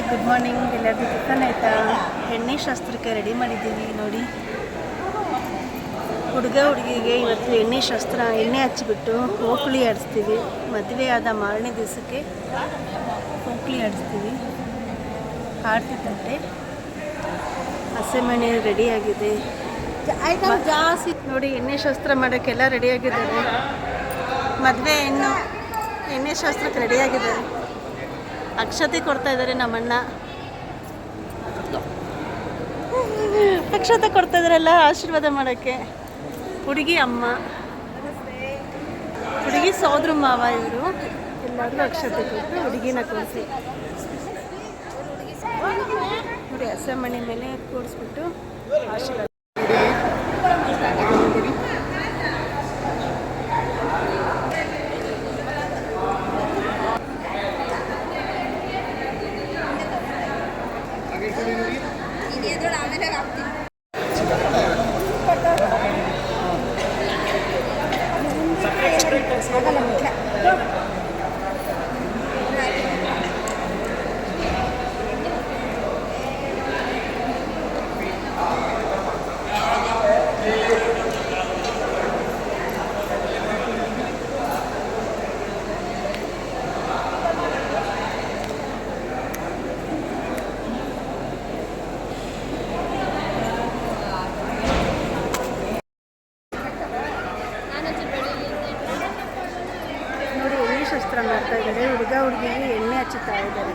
Good morning. ಎಲ್ಲರಿಗೂ tiffin ಆಯಿತಾ? ಎಣ್ಣೆ ಶಾಸ್ತ್ರಕ್ಕೆ ರೆಡಿ ಮಾಡಿದ್ದೀವಿ ನೋಡಿ. ಹುಡುಗ ಹುಡುಗಿಗೆ ಇವತ್ತು ಎಣ್ಣೆ ಶಾಸ್ತ್ರ, ಎಣ್ಣೆ ಹಚ್ಚಿಬಿಟ್ಟು ಓಕುಳಿ ಆಡಿಸ್ತೀವಿ. ಮದುವೆ ಆದ ಮಾರನೇ ದಿವಸಕ್ಕೆ ಓಕುಳಿ ಆಡಿಸ್ತೀವಿ. ಆಡ್ತಿದ್ದಂತೆ ಹಸೆಮಣೆ ರೆಡಿಯಾಗಿದೆ ಜಾಸ್ತಿ ನೋಡಿ. ಎಣ್ಣೆ ಶಾಸ್ತ್ರ ಮಾಡೋಕ್ಕೆಲ್ಲ ರೆಡಿಯಾಗಿದ್ದಾರೆ. ಮದುವೆ ಹೆಣ್ಣು ಎಣ್ಣೆ ಶಾಸ್ತ್ರಕ್ಕೆ ರೆಡಿಯಾಗಿದ್ದಾರೆ. ಅಕ್ಷತೆ ಕೊಡ್ತಾ ಇದ್ದಾರೆ ನಮ್ಮಣ್ಣ. ಅಕ್ಷತೆ ಕೊಡ್ತಾ ಇದ್ದಾರಲ್ಲ ಆಶೀರ್ವಾದ ಮಾಡೋಕ್ಕೆ. ಹುಡುಗಿ ಅಮ್ಮ, ಹುಡುಗಿ ಸೋದ್ರ ಮಾವ, ಇವರು ಎಲ್ಲರಿಗೂ ಅಕ್ಷತೆ ಕೊಟ್ಟು ಹುಡುಗಿನ ಕೂರಿಸಿ ನೋಡಿ ಹಸೆಮಣೆ ಮೇಲೆ ಕೂರಿಸ್ಬಿಟ್ಟು ಆಶೀರ್ವಾದ. ಶಾಸ್ತ್ರ ಮಾಡ್ತಾ ಇದ್ದಾರೆ. ಹುಡುಗ ಹುಡುಗಿಗೆ ಎಣ್ಣೆ ಹಚ್ಚುತ್ತಾ ಇದ್ದಾರೆ.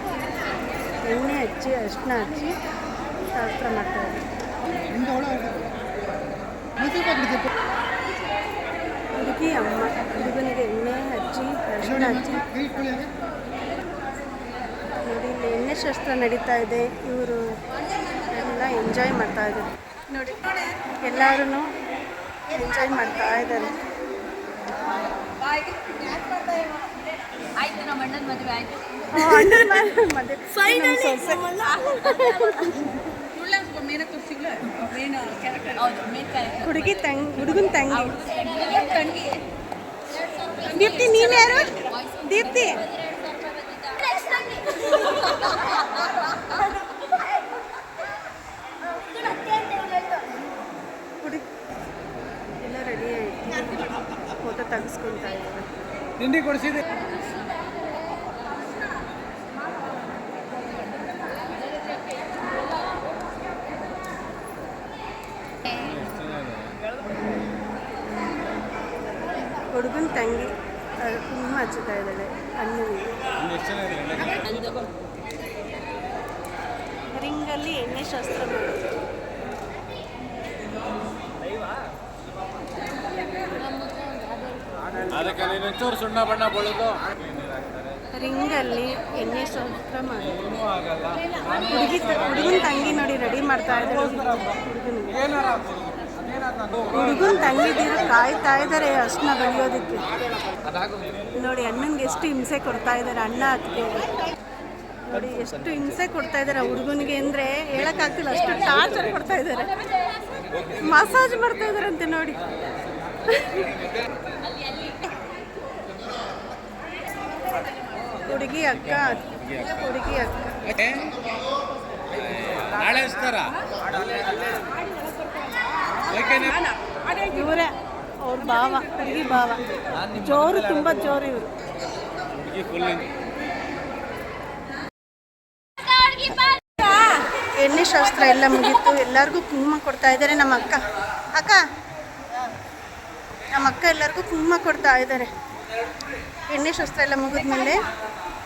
ಎಣ್ಣೆ ಹಚ್ಚಿ ಅರಿಶಿನ ಹಚ್ಚಿ ಶಾಸ್ತ್ರ ಮಾಡ್ತಾ ಇದ್ದಾರೆ. ಹುಡುಗಿ ಅಮ್ಮ ಹುಡುಗನಿಗೆ ಎಣ್ಣೆ ಹಚ್ಚಿ ಅರಿಶಿನ ಹಚ್ಚಿ ನೋಡಿ. ಇಲ್ಲಿ ಎಣ್ಣೆ ಶಾಸ್ತ್ರ ನಡೀತಾ ಇದೆ. ಇವರು ಎಲ್ಲ ಎಂಜಾಯ್ ಮಾಡ್ತಾ ಇದ್ದಾರೆ ನೋಡಿ. ಎಲ್ಲರೂ ಎಂಜಾಯ್ ಮಾಡ್ತಾ ಇದ್ದಾರೆ. ಆಯ್ತು, ನಮ್ಮ ಅಣ್ಣನ ಮದುವೆ ಆಯ್ತು. ಹುಡುಗಿ ತಂಗಿ, ಹುಡುಗನ ತಂಗಿ ದೀಪ್ತಿ. ನೀನು ಯಾರು ದೀಪ್ತಿ? ಹುಡುಗಿ ಎಲ್ಲ ರೆಡಿ ಆಯ್ತು. ಫೋಟೋ ತೆಗೆಸ್ಕೊಳ್ತಾ ಇದ್ದಾರೆ. ತಿಂಡಿ ಕೊಡಿಸಿದೆ. ಹುಡುಗನ ತಂಗಿ ಕುಂಕುಮ ಹಚ್ಚುತ್ತಾ ಇದ್ದಾಳೆ ಅಣ್ಣನಿಗೆ. ರಿಂಗಲ್ಲಿ ಎಣ್ಣೆ ಶಾಸ್ತ್ರ ಮಾಡೋದು. ರಿಂಗಲ್ಲಿ ಎಣ್ಣೆ ಶಾಸ್ತ್ರ ಮಾಡೋದು. ಹುಡುಗನ ತಂಗಿ ನೋಡಿ ರೆಡಿ ಮಾಡ್ತಾ ಇದ್ದಾರೆ. ಹುಡುಗನ ತಂಗಿದಿರು ಕಾಯ್ತಾ ಇದ್ದಾರೆ ಅರ್ಶಿನ ಬೆಳೆಯೋದಕ್ಕೆ ನೋಡಿ. ಅಣ್ಣನಿಗೆ ಎಷ್ಟು ಹಿಂಸೆ ಕೊಡ್ತಾ ಇದ್ದಾರೆ ಅಣ್ಣ ಅದಕ್ಕೆ ನೋಡಿ. ಎಷ್ಟು ಹಿಂಸೆ ಕೊಡ್ತಾ ಇದ್ದಾರೆ ಹುಡುಗನಿಗೆ ಅಂದರೆ ಹೇಳೋಕ್ಕಾಗ್ತಿಲ್ಲ. ಅಷ್ಟು ಟಾರ್ಚರ್ ಕೊಡ್ತಾ ಇದ್ದಾರೆ. ಮಸಾಜ್ ಮಾಡ್ತಾ ಇದ್ದಾರಂತೆ ನೋಡಿ. ಹುಡುಗಿ ಅಕ್ಕ, ಹುಡುಗಿ ಅಕ್ಕ ಇವರೇ ಅವ್ರ ಭಾವ, ಹುಡುಗಿ ಭಾವ. ಜೋರು, ತುಂಬ ಜೋರು ಇವರು. ಎಣ್ಣೆ ಶಾಸ್ತ್ರ ಎಲ್ಲ ಮುಗೀತು. ಎಲ್ಲರಿಗೂ ಕುಂಕುಮ ಕೊಡ್ತಾ ಇದ್ದಾರೆ. ನಮ್ಮ ಅಕ್ಕ ನಮ್ಮ ಅಕ್ಕ ಎಲ್ಲರಿಗೂ ಕುಂಕುಮ ಕೊಡ್ತಾ ಇದ್ದಾರೆ. ಎಣ್ಣೆ ಶಾಸ್ತ್ರ ಎಲ್ಲ ಮುಗಿದ್ಮೇಲೆ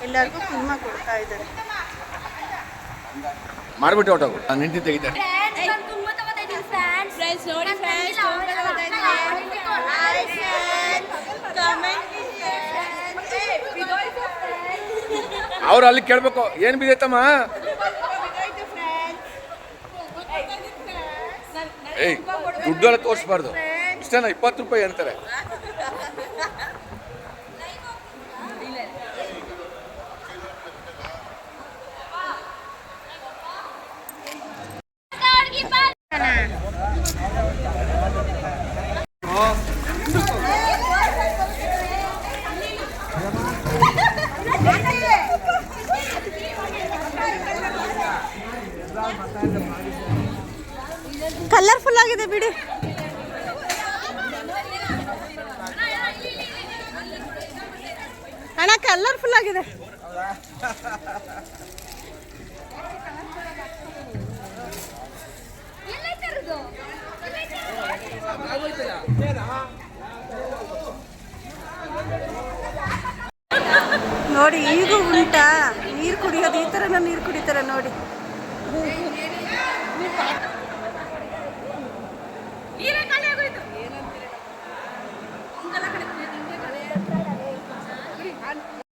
ಎಲ್ಲರಿಗೂ ಕುಂಕುಮ ಕೊಡ್ತಾ ಇದ್ದಾರೆ. ಮಾಡಿಬಿಟ್ಟು ಹೊಟ್ಟೋಗು. ನಾನು ನಿಂತು ತೆಗಿತೇನೆ. ಅವ್ರು ಅಲ್ಲಿ ಕೇಳ್ಬೇಕು, ಏನು ಬಿದ್ದೈತಮ್ಮ? ಏಯ್, ದುಡ್ಡೆಲ್ಲ ತೋರಿಸ್ಬಾರ್ದು. ಇಷ್ಟೇನ 20 ರೂಪಾಯಿ ಅಂತಾರೆ. ಕಲರ್ಫುಲ್ ಆಗಿದೆ ಬಿಡಿ. ಅಣ್ಣ ಕಲರ್ಫುಲ್ ಆಗಿದೆ. ನೋಡಿ ಈಗೂ ಉಂಟಾ ನೀರು ಕುಡಿಯೋದು, ಈ ಥರನ ನೀರು ಕುಡಿತಾರೆ ನೋಡಿ.